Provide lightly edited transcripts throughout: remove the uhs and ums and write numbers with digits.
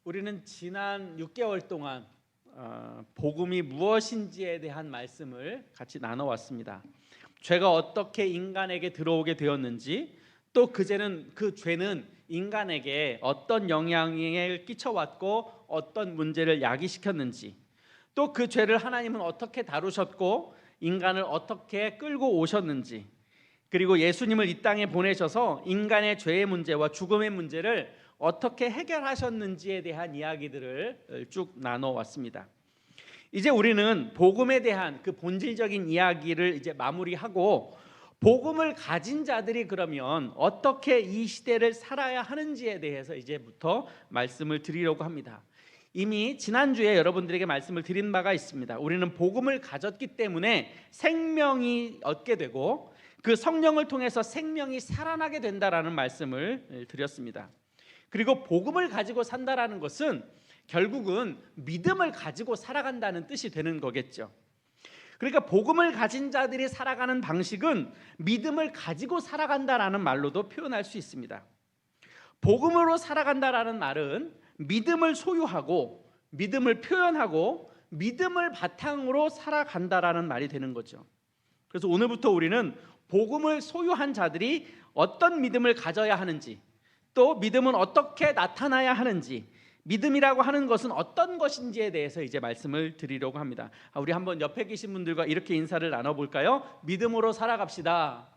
우리는 지난 6개월 동안 복음이 무엇인지에 대한 말씀을 같이 나눠왔습니다. 죄가 어떻게 인간에게 들어오게 되었는지, 또 그 죄는 인간에게 어떤 영향을 끼쳐왔고 어떤 문제를 야기시켰는지, 또 그 죄를 하나님은 어떻게 다루셨고 인간을 어떻게 끌고 오셨는지, 그리고 예수님을 이 땅에 보내셔서 인간의 죄의 문제와 죽음의 문제를 어떻게 해결하셨는지에 대한 이야기들을 쭉 나눠왔습니다. 이제 우리는 복음에 대한 그 본질적인 이야기를 이제 마무리하고, 복음을 가진 자들이 그러면 어떻게 이 시대를 살아야 하는지에 대해서 이제부터 말씀을 드리려고 합니다. 이미 지난주에 여러분들에게 말씀을 드린 바가 있습니다. 우리는 복음을 가졌기 때문에 생명이 얻게 되고 그 성령을 통해서 생명이 살아나게 된다라는 말씀을 드렸습니다. 그리고 복음을 가지고 산다라는 것은 결국은 믿음을 가지고 살아간다는 뜻이 되는 거겠죠. 그러니까 복음을 가진 자들이 살아가는 방식은 믿음을 가지고 살아간다라는 말로도 표현할 수 있습니다. 복음으로 살아간다라는 말은 믿음을 소유하고 믿음을 표현하고 믿음을 바탕으로 살아간다라는 말이 되는 거죠. 그래서 오늘부터 우리는 복음을 소유한 자들이 어떤 믿음을 가져야 하는지, 또 믿음은 어떻게 나타나야 하는지, 믿음이라고 하는 것은 어떤 것인지에 대해서 이제 말씀을 드리려고 합니다. 우리 한번 옆에 계신 분들과 이렇게 인사를 나눠볼까요? 믿음으로 살아갑시다.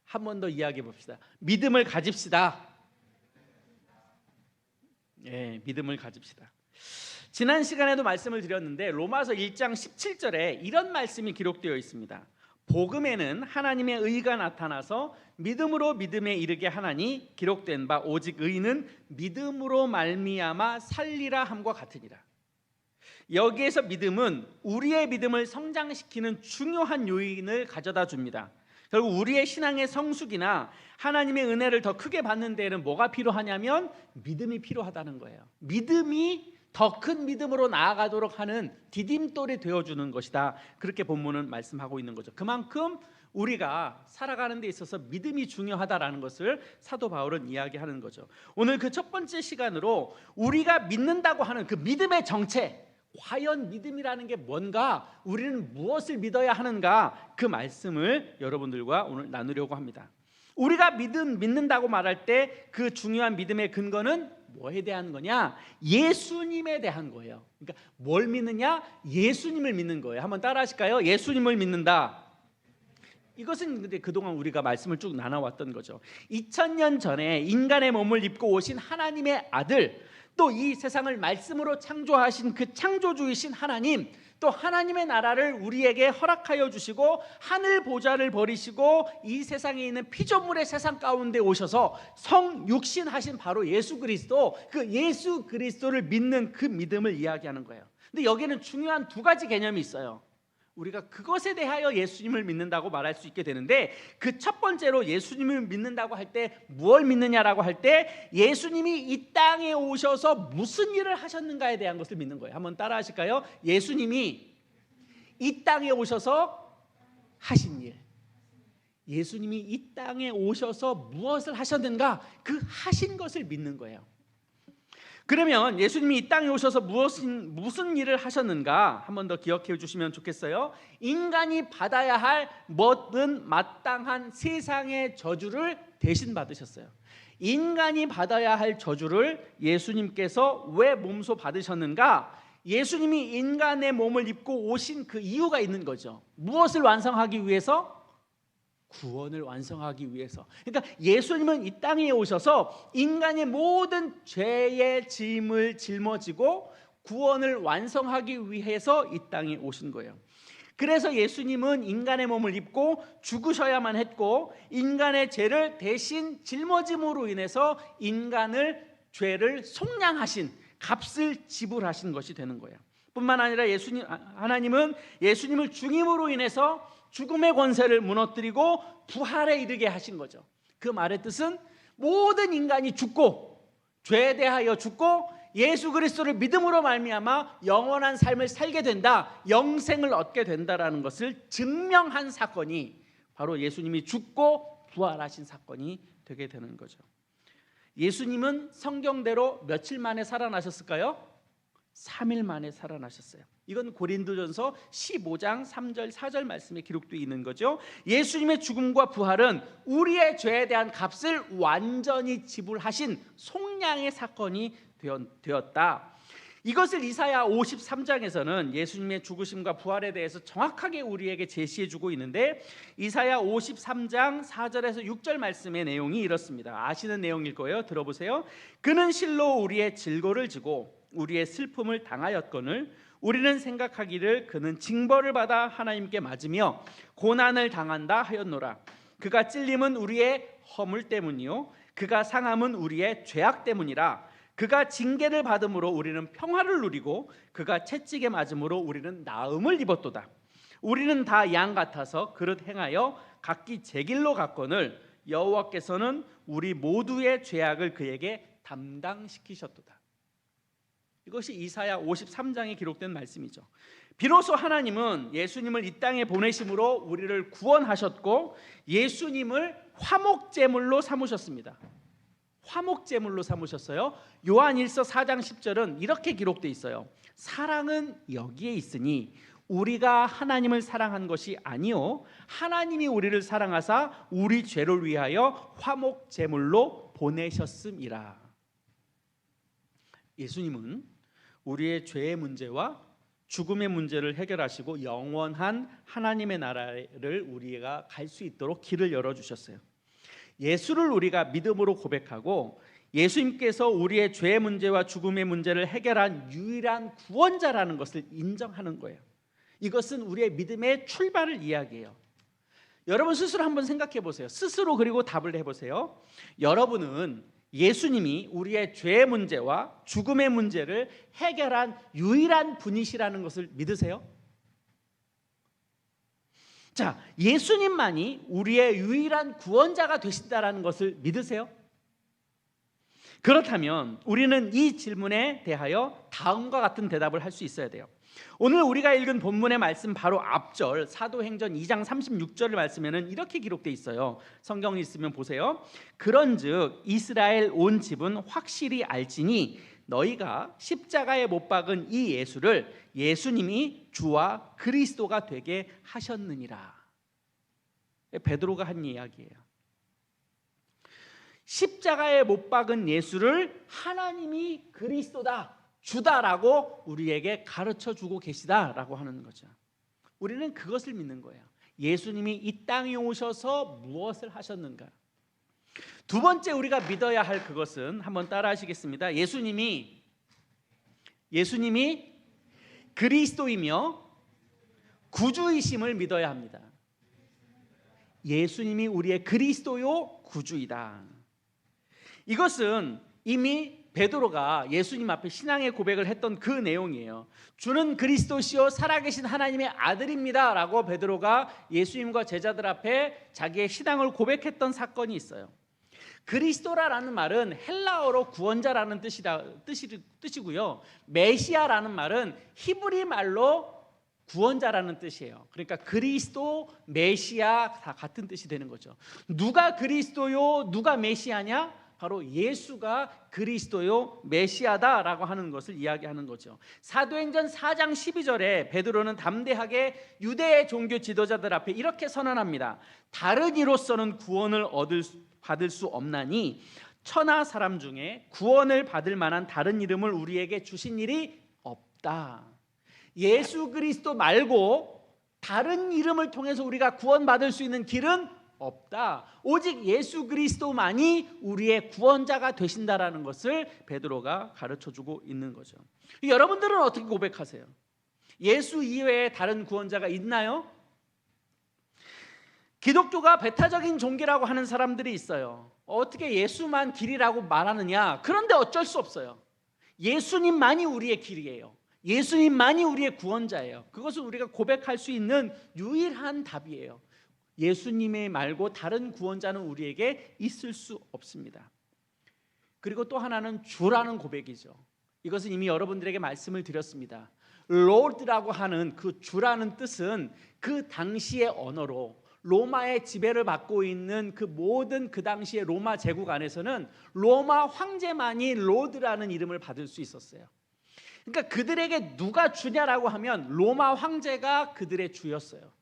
한 번 더 이야기해 봅시다. 믿음을 가집시다. 믿음을 가집시다. 지난 시간에도 말씀을 드렸는데 로마서 1장 17절에 이런 말씀이 기록되어 있습니다. 복음에는 하나님의 의가 나타나서 믿음으로 믿음에 이르게 하나니 기록된 바 오직 의는 믿음으로 말미암아 살리라 함과 같으니라. 여기에서 믿음은 우리의 믿음을 성장시키는 중요한 요인을 가져다 줍니다. 결국 우리의 신앙의 성숙이나 하나님의 은혜를 더 크게 받는 데에는 뭐가 필요하냐면 믿음이 필요하다는 거예요. 믿음이 더 큰 믿음으로 나아가도록 하는 디딤돌이 되어주는 것이다. 그렇게 본문은 말씀하고 있는 거죠. 그만큼 우리가 살아가는 데 있어서 믿음이 중요하다라는 것을 사도 바울은 이야기하는 거죠. 오늘 그 첫 번째 시간으로 우리가 믿는다고 하는 그 믿음의 정체, 과연 믿음이라는 게 뭔가, 우리는 무엇을 믿어야 하는가, 그 말씀을 여러분들과 오늘 나누려고 합니다. 우리가 믿는다고 말할 때 그 중요한 믿음의 근거는 뭐에 대한 거냐? 예수님에 대한 거예요. 그러니까 뭘 믿느냐? 예수님을 믿는 거예요. 한번 따라 하실까요? 예수님을 믿는다. 이것은 근데 그동안 우리가 말씀을 쭉 나눠왔던 거죠. 2000년 전에 인간의 몸을 입고 오신 하나님의 아들, 또 이 세상을 말씀으로 창조하신 그 창조주이신 하나님, 또 하나님의 나라를 우리에게 허락하여 주시고 하늘 보좌를 버리시고 이 세상에 있는 피조물의 세상 가운데 오셔서 성육신하신 바로 예수 그리스도, 그 예수 그리스도를 믿는 그 믿음을 이야기하는 거예요. 근데 여기에는 중요한 두 가지 개념이 있어요. 우리가 그것에 대하여 예수님을 믿는다고 말할 수 있게 되는데, 그 첫 번째로 예수님을 믿는다고 할 때 무엇을 믿느냐라고 할 때 예수님이 이 땅에 오셔서 무슨 일을 하셨는가에 대한 것을 믿는 거예요. 한번 따라 하실까요? 예수님이 이 땅에 오셔서 하신 일, 예수님이 이 땅에 오셔서 무엇을 하셨는가, 그 하신 것을 믿는 거예요. 그러면 예수님이 이 땅에 오셔서 무슨 일을 하셨는가 한 번 더 기억해 주시면 좋겠어요. 인간이 받아야 할 모든 마땅한 세상의 저주를 대신 받으셨어요. 인간이 받아야 할 저주를 예수님께서 왜 몸소 받으셨는가? 예수님이 인간의 몸을 입고 오신 그 이유가 있는 거죠. 무엇을 완성하기 위해서? 구원을 완성하기 위해서. 그러니까 예수님은 이 땅에 오셔서 인간의 모든 죄의 짐을 짊어지고 구원을 완성하기 위해서 이 땅에 오신 거예요. 그래서 예수님은 인간의 몸을 입고 죽으셔야만 했고, 인간의 죄를 대신 짊어짐으로 인해서 인간을 죄를 속량하신, 값을 지불하신 것이 되는 거예요. 뿐만 아니라 하나님은 예수님을 죽임으로 인해서 죽음의 권세를 무너뜨리고 부활에 이르게 하신 거죠. 그 말의 뜻은 모든 인간이 죽고, 죄에 대하여 죽고 예수 그리스도를 믿음으로 말미암아 영원한 삶을 살게 된다, 영생을 얻게 된다라는 것을 증명한 사건이 바로 예수님이 죽고 부활하신 사건이 되게 되는 거죠. 예수님은 성경대로 며칠 만에 살아나셨을까요? 3일 만에 살아나셨어요. 이건 고린도전서 15장 3절 4절 말씀에 기록되어 있는 거죠. 예수님의 죽음과 부활은 우리의 죄에 대한 값을 완전히 지불하신 속량의 사건이 되었다. 이것을 이사야 53장에서는 예수님의 죽으심과 부활에 대해서 정확하게 우리에게 제시해주고 있는데, 이사야 53장 4절에서 6절 말씀의 내용이 이렇습니다. 아시는 내용일 거예요. 들어보세요. 그는 실로 우리의 질고를 지고 우리의 슬픔을 당하였거늘 우리는 생각하기를 그는 징벌을 받아 하나님께 맞으며 고난을 당한다 하였노라. 그가 찔림은 우리의 허물 때문이요 그가 상함은 우리의 죄악 때문이라. 그가 징계를 받음으로 우리는 평화를 누리고 그가 채찍에 맞음으로 우리는 나음을 입었도다. 우리는 다 양 같아서 그릇 행하여 각기 제 길로 갔거늘 여호와께서는 우리 모두의 죄악을 그에게 담당시키셨도다. 이것이 이사야 53장에 기록된 말씀이죠. 비로소 하나님은 예수님을 이 땅에 보내심으로 우리를 구원하셨고 예수님을 화목제물로 삼으셨습니다. 화목제물로 삼으셨어요. 요한일서 4장 10절은 이렇게 기록되어 있어요. 사랑은 여기에 있으니 우리가 하나님을 사랑한 것이 아니요 하나님이 우리를 사랑하사 우리 죄를 위하여 화목제물로 보내셨음이라. 예수님은 우리의 죄의 문제와 죽음의 문제를 해결하시고 영원한 하나님의 나라를 우리가 갈 수 있도록 길을 열어주셨어요. 예수를 우리가 믿음으로 고백하고 예수님께서 우리의 죄의 문제와 죽음의 문제를 해결한 유일한 구원자라는 것을 인정하는 거예요. 이것은 우리의 믿음의 출발을 이야기해요. 여러분 스스로 한번 생각해 보세요. 스스로 그리고 답을 해보세요. 여러분은 예수님이 우리의 죄의 문제와 죽음의 문제를 해결한 유일한 분이시라는 것을 믿으세요? 자, 예수님만이 우리의 유일한 구원자가 되신다라는 것을 믿으세요? 그렇다면 우리는 이 질문에 대하여 다음과 같은 대답을 할 수 있어야 돼요. 오늘 우리가 읽은 본문의 말씀 바로 앞절 사도행전 2장 36절의 말씀에는 이렇게 기록되어 있어요. 성경이 있으면 보세요. 그런즉 이스라엘 온 집은 확실히 알지니 너희가 십자가에 못 박은 이 예수를 예수님이 주와 그리스도가 되게 하셨느니라. 베드로가 한 이야기예요. 십자가에 못 박은 예수를 하나님이 그리스도다, 주다라고 우리에게 가르쳐 주고 계시다라고 하는 거죠. 우리는 그것을 믿는 거예요. 예수님이 이 땅에 오셔서 무엇을 하셨는가? 두 번째 우리가 믿어야 할 그것은 한번 따라 하시겠습니다. 예수님이 그리스도이며 구주이심을 믿어야 합니다. 예수님이 우리의 그리스도요 구주이다. 이것은 이미 베드로가 예수님 앞에 신앙의 고백을 했던 그 내용이에요. 주는 그리스도시요 살아계신 하나님의 아들입니다 라고 베드로가 예수님과 제자들 앞에 자기의 신앙을 고백했던 사건이 있어요. 그리스도라는 말은 헬라어로 구원자라는 뜻이고요. 메시아라는 말은 히브리 말로 구원자라는 뜻이에요. 그러니까 그리스도, 메시아 다 같은 뜻이 되는 거죠. 누가 그리스도요, 누가 메시아냐? 바로 예수가 그리스도요 메시아다라고 하는 것을 이야기하는 거죠. 사도행전 4장 12절에 베드로는 담대하게 유대의 종교 지도자들 앞에 이렇게 선언합니다. 다른 이로서는 구원을 받을 수 없나니 천하 사람 중에 구원을 받을 만한 다른 이름을 우리에게 주신 일이 없다. 예수 그리스도 말고 다른 이름을 통해서 우리가 구원받을 수 있는 길은 없다. 오직 예수 그리스도만이 우리의 구원자가 되신다라는 것을 베드로가 가르쳐주고 있는 거죠. 여러분들은 어떻게 고백하세요? 예수 이외에 다른 구원자가 있나요? 기독교가 배타적인 종교라고 하는 사람들이 있어요. 어떻게 예수만 길이라고 말하느냐? 그런데 어쩔 수 없어요. 예수님만이 우리의 길이에요. 예수님만이 우리의 구원자예요. 그것을 우리가 고백할 수 있는 유일한 답이에요. 예수님의 말고 다른 구원자는 우리에게 있을 수 없습니다. 그리고 또 하나는 주라는 고백이죠. 이것은 이미 여러분들에게 말씀을 드렸습니다. Lord라고 하는 그 주라는 뜻은 그 당시의 언어로 로마의 지배를 받고 있는 그 모든 그 당시의 로마 제국 안에서는 로마 황제만이 로드라는 이름을 받을 수 있었어요. 그러니까 그들에게 누가 주냐라고 하면 로마 황제가 그들의 주였어요.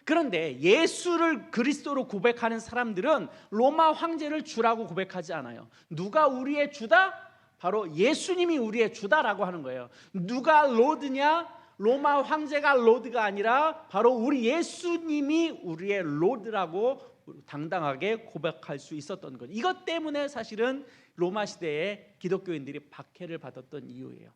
그런데 예수를 그리스도로 고백하는 사람들은 로마 황제를 주라고 고백하지 않아요. 누가 우리의 주다? 바로 예수님이 우리의 주다라고 하는 거예요. 누가 로드냐? 로마 황제가 로드가 아니라 바로 우리 예수님이 우리의 로드라고 당당하게 고백할 수 있었던 거죠. 이것 때문에 사실은 로마 시대에 기독교인들이 박해를 받았던 이유예요.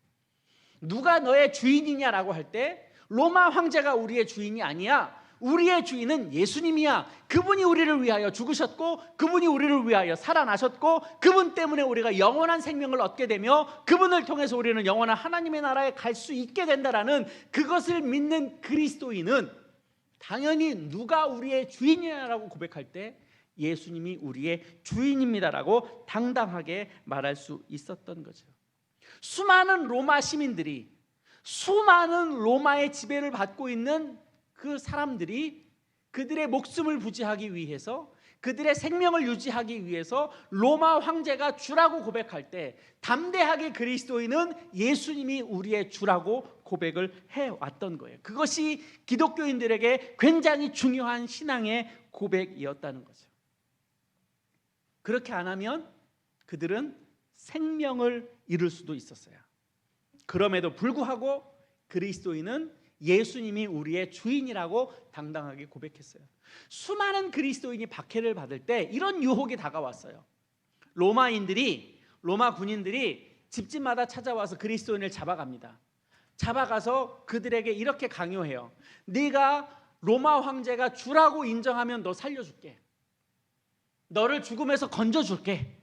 누가 너의 주인이냐라고 할 때 로마 황제가 우리의 주인이 아니야. 우리의 주인은 예수님이야. 그분이 우리를 위하여 죽으셨고 그분이 우리를 위하여 살아나셨고 그분 때문에 우리가 영원한 생명을 얻게 되며 그분을 통해서 우리는 영원한 하나님의 나라에 갈 수 있게 된다라는 그것을 믿는 그리스도인은 당연히 누가 우리의 주인이냐라고 고백할 때 예수님이 우리의 주인입니다라고 당당하게 말할 수 있었던 거죠. 수많은 로마 시민들이, 수많은 로마의 지배를 받고 있는 그 사람들이 그들의 목숨을 부지하기 위해서, 그들의 생명을 유지하기 위해서 로마 황제가 주라고 고백할 때 담대하게 그리스도인은 예수님이 우리의 주라고 고백을 해왔던 거예요. 그것이 기독교인들에게 굉장히 중요한 신앙의 고백이었다는 거죠. 그렇게 안 하면 그들은 생명을 잃을 수도 있었어요. 그럼에도 불구하고 그리스도인은 예수님이 우리의 주인이라고 당당하게 고백했어요. 수많은 그리스도인이 박해를 받을 때 이런 유혹이 다가왔어요. 로마 군인들이 집집마다 찾아와서 그리스도인을 잡아갑니다. 잡아가서 그들에게 이렇게 강요해요. 네가 로마 황제가 주라고 인정하면 너 살려줄게. 너를 죽음에서 건져줄게.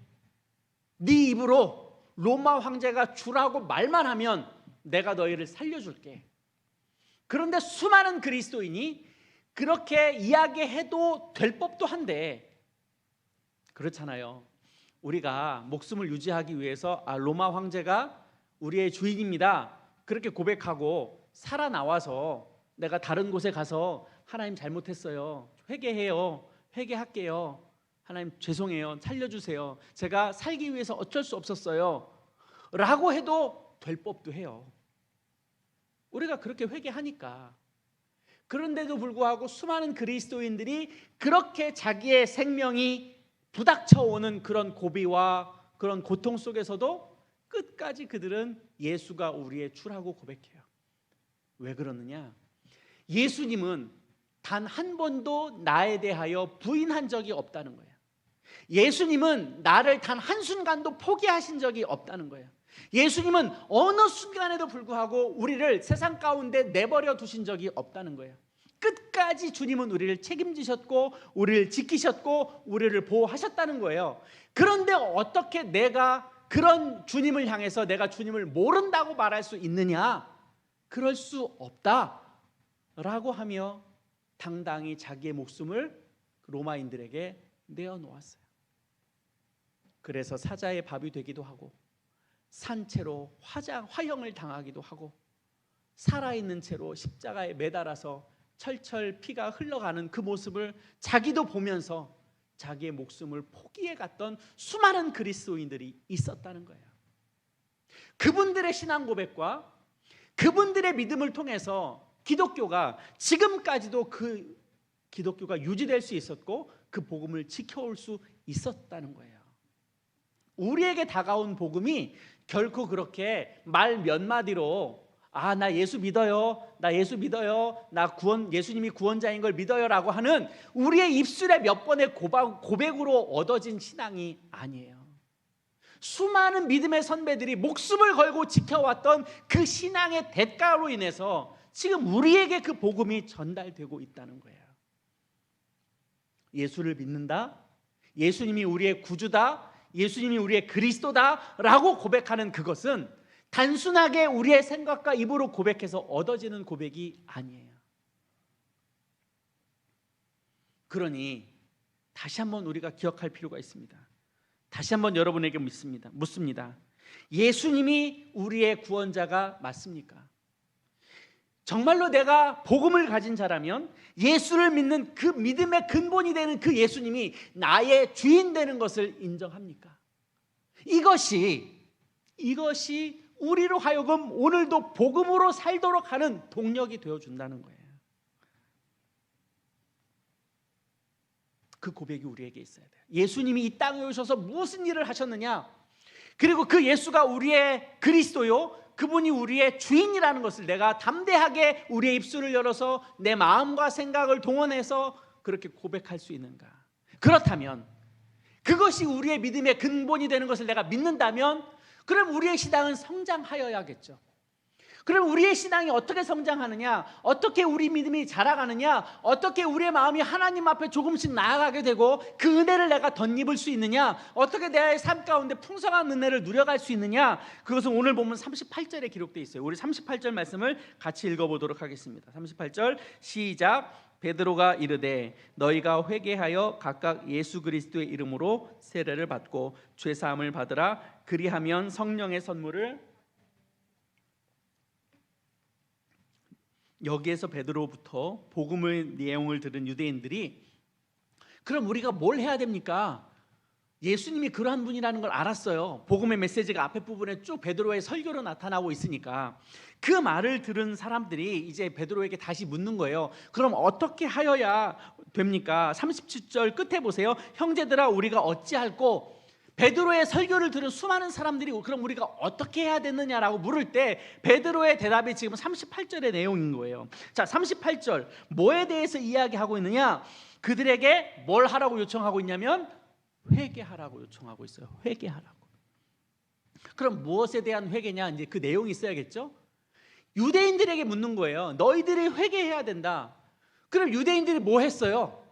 네 입으로 로마 황제가 주라고 말만 하면 내가 너희를 살려줄게. 그런데 수많은 그리스도인이 그렇게 이야기해도 될 법도 한데 그렇잖아요. 우리가 목숨을 유지하기 위해서 로마 황제가 우리의 주인입니다. 그렇게 고백하고 살아나와서 내가 다른 곳에 가서 하나님 잘못했어요. 회개해요. 회개할게요. 하나님 죄송해요. 살려주세요. 제가 살기 위해서 어쩔 수 없었어요. 라고 해도 될 법도 해요. 우리가 그렇게 회개하니까. 그런데도 불구하고 수많은 그리스도인들이 그렇게 자기의 생명이 부닥쳐오는 그런 고비와 그런 고통 속에서도 끝까지 그들은 예수가 우리의 주라고 고백해요. 왜 그러느냐? 예수님은 단 한 번도 나에 대하여 부인한 적이 없다는 거예요. 예수님은 나를 단 한순간도 포기하신 적이 없다는 거예요. 예수님은 어느 순간에도 불구하고 우리를 세상 가운데 내버려 두신 적이 없다는 거예요. 끝까지 주님은 우리를 책임지셨고 우리를 지키셨고 우리를 보호하셨다는 거예요. 그런데 어떻게 내가 그런 주님을 향해서 내가 주님을 모른다고 말할 수 있느냐? 그럴 수 없다라고 하며 당당히 자기의 목숨을 로마인들에게 내어놓았어요. 그래서 사자의 밥이 되기도 하고 산채로 화형을 당하기도 하고 살아있는 채로 십자가에 매달아서 철철 피가 흘러가는 그 모습을 자기도 보면서 자기의 목숨을 포기해 갔던 수많은 그리스도인들이 있었다는 거예요. 그분들의 신앙 고백과 그분들의 믿음을 통해서 기독교가 지금까지도 그 기독교가 유지될 수 있었고 그 복음을 지켜올 수 있었다는 거예요. 우리에게 다가온 복음이 결코 그렇게 말 몇 마디로 나 예수 믿어요. 나 예수 믿어요. 나 예수님이 구원자인 걸 믿어요라고 하는 우리의 입술에 몇 번의 고백으로 얻어진 신앙이 아니에요. 수많은 믿음의 선배들이 목숨을 걸고 지켜왔던 그 신앙의 대가로 인해서 지금 우리에게 그 복음이 전달되고 있다는 거예요. 예수를 믿는다. 예수님이 우리의 구주다. 예수님이 우리의 그리스도다라고 고백하는 그것은 단순하게 우리의 생각과 입으로 고백해서 얻어지는 고백이 아니에요. 그러니 다시 한번 우리가 기억할 필요가 있습니다. 다시 한번 여러분에게 묻습니다. 예수님이 우리의 구원자가 맞습니까? 정말로 내가 복음을 가진 자라면 예수를 믿는 그 믿음의 근본이 되는 그 예수님이 나의 주인 되는 것을 인정합니까? 이것이 우리로 하여금 오늘도 복음으로 살도록 하는 동력이 되어준다는 거예요. 그 고백이 우리에게 있어야 돼요. 예수님이 이 땅에 오셔서 무슨 일을 하셨느냐, 그리고 그 예수가 우리의 그리스도요, 그분이 우리의 주인이라는 것을 내가 담대하게 우리의 입술을 열어서 내 마음과 생각을 동원해서 그렇게 고백할 수 있는가? 그렇다면, 그것이 우리의 믿음의 근본이 되는 것을 내가 믿는다면, 그럼 우리의 신앙은 성장하여야겠죠. 그럼 우리의 신앙이 어떻게 성장하느냐, 어떻게 우리 믿음이 자라가느냐, 어떻게 우리의 마음이 하나님 앞에 조금씩 나아가게 되고 그 은혜를 내가 덧입을 수 있느냐, 어떻게 내 삶 가운데 풍성한 은혜를 누려갈 수 있느냐, 그것은 오늘 보면 38절에 기록되어 있어요. 우리 38절 말씀을 같이 읽어보도록 하겠습니다. 38절 시작. 베드로가 이르되 너희가 회개하여 각각 예수 그리스도의 이름으로 세례를 받고 죄사함을 받으라. 그리하면 성령의 선물을. 여기에서 베드로부터 복음의 내용을 들은 유대인들이 그럼 우리가 뭘 해야 됩니까? 예수님이 그러한 분이라는 걸 알았어요. 복음의 메시지가 앞에 부분에 쭉 베드로의 설교로 나타나고 있으니까 그 말을 들은 사람들이 이제 베드로에게 다시 묻는 거예요. 그럼 어떻게 하여야 됩니까? 37절 끝에 보세요. 형제들아 우리가 어찌할꼬? 베드로의 설교를 들은 수많은 사람들이 그럼 우리가 어떻게 해야 되느냐라고 물을 때 베드로의 대답이 지금 38절의 내용인 거예요. 자, 38절 뭐에 대해서 이야기하고 있느냐? 그들에게 뭘 하라고 요청하고 있냐면 회개하라고 요청하고 있어요. 회개하라고. 그럼 무엇에 대한 회개냐? 이제 그 내용이 있어야겠죠? 유대인들에게 묻는 거예요. 너희들이 회개해야 된다. 그럼 유대인들이 뭐 했어요?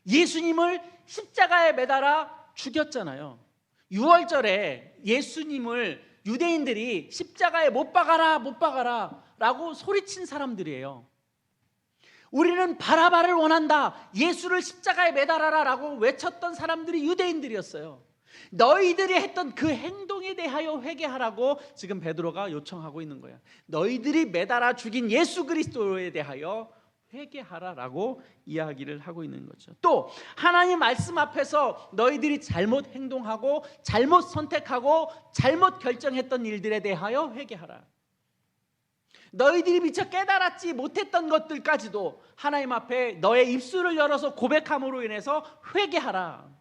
예수님을 십자가에 매달아 죽였잖아요. 6월절에 예수님을 유대인들이 십자가에 못 박아라 못 박아라 라고 소리친 사람들이에요. 우리는 바라바를 원한다, 예수를 십자가에 매달아라 라고 외쳤던 사람들이 유대인들이었어요. 너희들이 했던 그 행동에 대하여 회개하라고 지금 베드로가 요청하고 있는 거야. 너희들이 매달아 죽인 예수 그리스도에 대하여 회개하라라고 이야기를 하고 있는 거죠. 또 하나님 말씀 앞에서 너희들이 잘못 행동하고 잘못 선택하고 잘못 결정했던 일들에 대하여 회개하라. 너희들이 미처 깨달았지 못했던 것들까지도 하나님 앞에 너의 입술을 열어서 고백함으로 인해서 회개하라.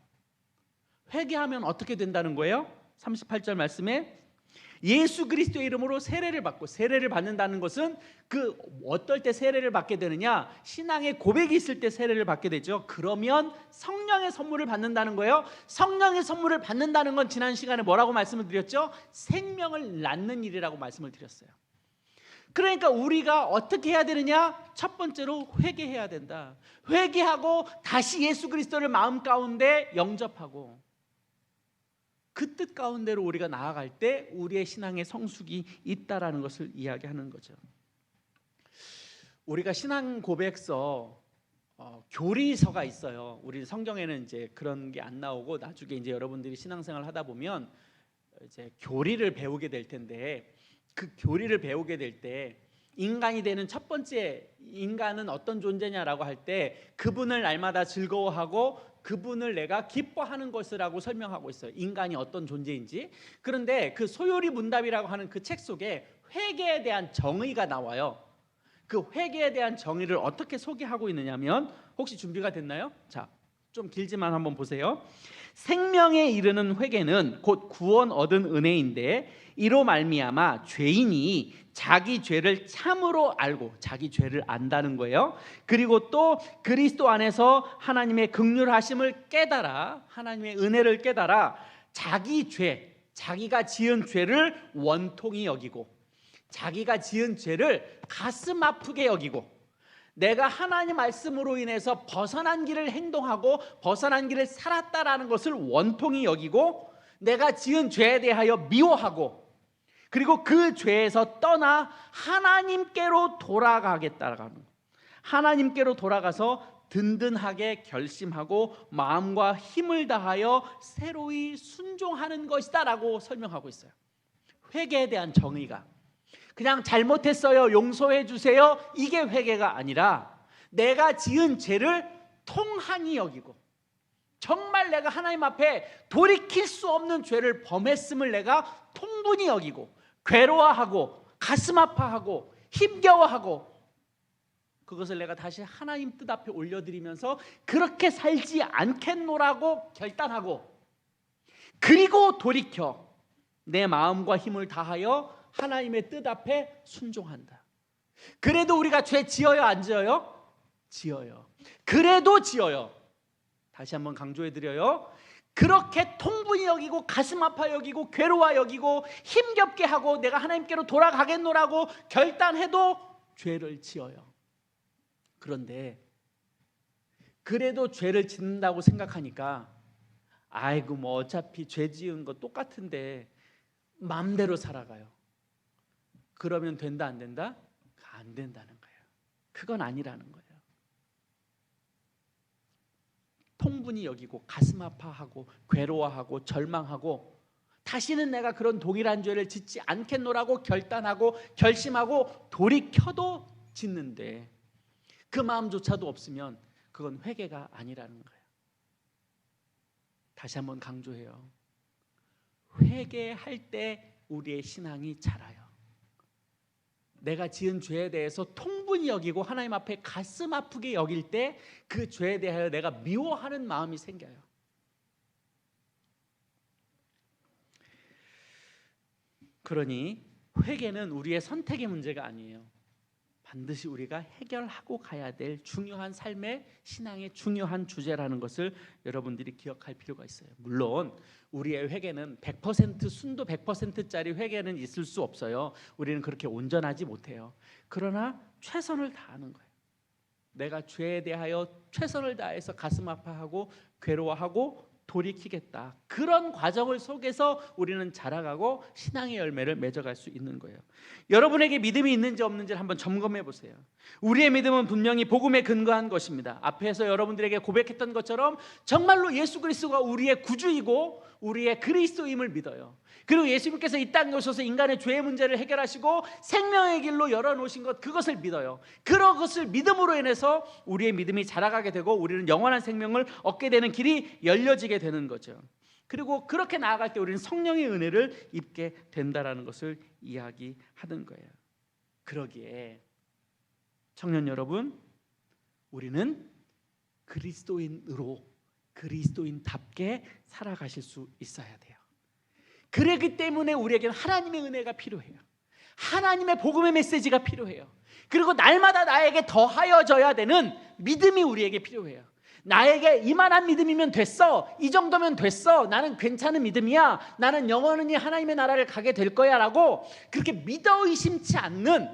회개하면 어떻게 된다는 거예요? 38절 말씀에 예수 그리스도의 이름으로 세례를 받고, 세례를 받는다는 것은 그 어떨 때 세례를 받게 되느냐? 신앙의 고백이 있을 때 세례를 받게 되죠. 그러면 성령의 선물을 받는다는 거예요. 성령의 선물을 받는다는 건 지난 시간에 뭐라고 말씀을 드렸죠? 생명을 낳는 일이라고 말씀을 드렸어요. 그러니까 우리가 어떻게 해야 되느냐? 첫 번째로 회개해야 된다. 회개하고 다시 예수 그리스도를 마음 가운데 영접하고 그 뜻 가운데로 우리가 나아갈 때 우리의 신앙의 성숙이 있다라는 것을 이야기하는 거죠. 우리가 신앙 고백서 교리서가 있어요. 우리 성경에는 이제 그런 게 안 나오고 나중에 이제 여러분들이 신앙생활 하다 보면 이제 교리를 배우게 될 텐데, 그 교리를 배우게 될 때 인간이 되는 첫 번째, 인간은 어떤 존재냐라고 할 때 그분을 날마다 즐거워하고 그분을 내가 기뻐하는 것이라고 설명하고 있어요. 인간이 어떤 존재인지. 그런데 그 소요리 문답이라고 하는 그 책 속에 회개에 대한 정의가 나와요. 그 회개에 대한 정의를 어떻게 소개하고 있느냐면, 혹시 준비가 됐나요? 자, 좀 길지만 한번 보세요. 생명에 이르는 회개는 곧 구원 얻은 은혜인데 이로 말미암아 죄인이 자기 죄를 참으로 알고, 자기 죄를 안다는 거예요. 그리고 또 그리스도 안에서 하나님의 긍휼하심을 깨달아, 하나님의 은혜를 깨달아 자기 죄, 자기가 지은 죄를 원통히 여기고, 자기가 지은 죄를 가슴 아프게 여기고, 내가 하나님 말씀으로 인해서 벗어난 길을 행동하고 벗어난 길을 살았다라는 것을 원통히 여기고, 내가 지은 죄에 대하여 미워하고, 그리고 그 죄에서 떠나 하나님께로 돌아가겠다라는 것. 하나님께로 돌아가서 든든하게 결심하고 마음과 힘을 다하여 새로이 순종하는 것이다 라고 설명하고 있어요. 회개에 대한 정의가. 그냥 잘못했어요, 용서해 주세요, 이게 회개가 아니라 내가 지은 죄를 통한히 여기고 정말 내가 하나님 앞에 돌이킬 수 없는 죄를 범했음을 내가 통분히 여기고 괴로워하고 가슴 아파하고 힘겨워하고 그것을 내가 다시 하나님 뜻 앞에 올려드리면서 그렇게 살지 않겠노라고 결단하고 그리고 돌이켜 내 마음과 힘을 다하여 하나님의 뜻 앞에 순종한다. 그래도 우리가 죄 지어요, 안 지어요? 지어요. 그래도 지어요. 다시 한번 강조해드려요. 그렇게 통분히 여기고 가슴 아파 여기고 괴로워 여기고 힘겹게 하고 내가 하나님께로 돌아가겠노라고 결단해도 죄를 지어요. 그런데 그래도 죄를 짓는다고 생각하니까 아이고 뭐 어차피 죄 지은 거 똑같은데 마음대로 살아가요. 그러면 된다 안 된다? 안 된다는 거예요. 그건 아니라는 거예요. 통분히 여기고 가슴 아파하고 괴로워하고 절망하고 다시는 내가 그런 동일한 죄를 짓지 않겠노라고 결단하고 결심하고 돌이켜도 짓는데 그 마음조차도 없으면 그건 회개가 아니라는 거예요. 다시 한번 강조해요. 회개할 때 우리의 신앙이 자라요. 내가 지은 죄에 대해서 통분히 여기고 하나님 앞에 가슴 아프게 여길 때 그 죄에 대하여 내가 미워하는 마음이 생겨요. 그러니 회개는 우리의 선택의 문제가 아니에요. 반드시 우리가 해결하고 가야 될 중요한 삶의 신앙의 중요한 주제라는 것을 여러분들이 기억할 필요가 있어요. 물론 우리의 회개는 100% 순도 100%짜리 회개는 있을 수 없어요. 우리는 그렇게 온전하지 못해요. 그러나 최선을 다하는 거예요. 내가 죄에 대하여 최선을 다해서 가슴 아파하고 괴로워하고 돌이키겠다. 그런 과정을 속에서 우리는 자라가고 신앙의 열매를 맺어갈 수 있는 거예요. 여러분에게 믿음이 있는지 없는지를 한번 점검해 보세요. 우리의 믿음은 분명히 복음에 근거한 것입니다. 앞에서 여러분들에게 고백했던 것처럼 정말로 예수 그리스도가 우리의 구주이고 우리의 그리스도임을 믿어요. 그리고 예수님께서 이 땅에 오셔서 인간의 죄의 문제를 해결하시고 생명의 길로 열어놓으신 것, 그것을 믿어요. 그것을 믿음으로 인해서 우리의 믿음이 자라가게 되고 우리는 영원한 생명을 얻게 되는 길이 열려지게 되는 거죠. 그리고 그렇게 나아갈 때 우리는 성령의 은혜를 입게 된다라는 것을 이야기하는 거예요. 그러기에 청년 여러분, 우리는 그리스도인답게 살아가실 수 있어야 돼요. 그렇기 때문에 우리에게는 하나님의 은혜가 필요해요. 하나님의 복음의 메시지가 필요해요. 그리고 날마다 나에게 더하여져야 되는 믿음이 우리에게 필요해요. 나에게 이만한 믿음이면 됐어, 이 정도면 됐어, 나는 괜찮은 믿음이야, 나는 영원히 하나님의 나라를 가게 될 거야 라고 그렇게 믿어 의심치 않는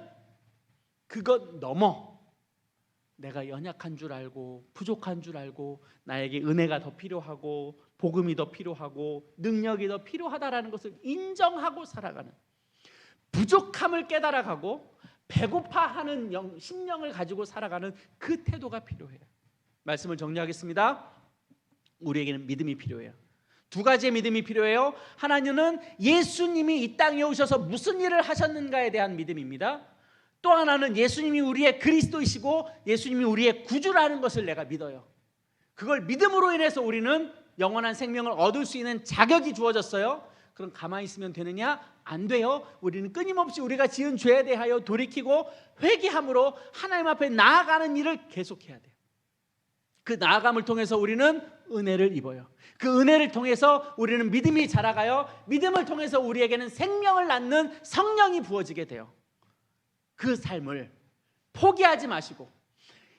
그것 넘어 내가 연약한 줄 알고 부족한 줄 알고 나에게 은혜가 더 필요하고 복음이 더 필요하고 능력이 더 필요하다라는 것을 인정하고 살아가는, 부족함을 깨달아가고 배고파하는 심령을 가지고 살아가는 그 태도가 필요해요. 말씀을 정리하겠습니다. 우리에게는 믿음이 필요해요. 두 가지의 믿음이 필요해요. 하나는 예수님이 이 땅에 오셔서 무슨 일을 하셨는가에 대한 믿음입니다. 또 하나는 예수님이 우리의 그리스도이시고 예수님이 우리의 구주라는 것을 내가 믿어요. 그걸 믿음으로 인해서 우리는 영원한 생명을 얻을 수 있는 자격이 주어졌어요. 그럼 가만히 있으면 되느냐? 안 돼요. 우리는 끊임없이 우리가 지은 죄에 대하여 돌이키고 회개함으로 하나님 앞에 나아가는 일을 계속해야 돼요. 그 나아감을 통해서 우리는 은혜를 입어요. 그 은혜를 통해서 우리는 믿음이 자라가요. 믿음을 통해서 우리에게는 생명을 낳는 성령이 부어지게 돼요. 그 삶을 포기하지 마시고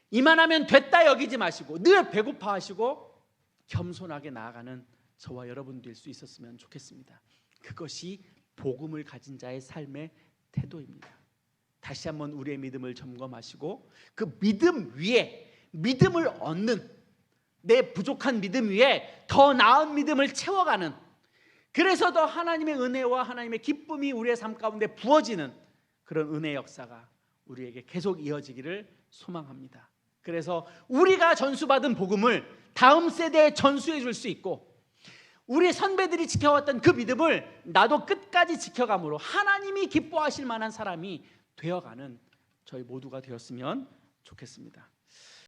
이만하면 됐다 여기지 마시고 늘 배고파하시고 겸손하게 나아가는 저와 여러분 될 수 있었으면 좋겠습니다. 그것이 복음을 가진 자의 삶의 태도입니다. 다시 한번 우리의 믿음을 점검하시고 그 믿음 위에 믿음을 얻는, 내 부족한 믿음 위에 더 나은 믿음을 채워가는, 그래서 더 하나님의 은혜와 하나님의 기쁨이 우리의 삶 가운데 부어지는 그런 은혜 역사가 우리에게 계속 이어지기를 소망합니다. 그래서 우리가 전수받은 복음을 다음 세대에 전수해 줄 수 있고 우리 선배들이 지켜왔던 그 믿음을 나도 끝까지 지켜감으로 하나님이 기뻐하실 만한 사람이 되어가는 저희 모두가 되었으면 좋겠습니다.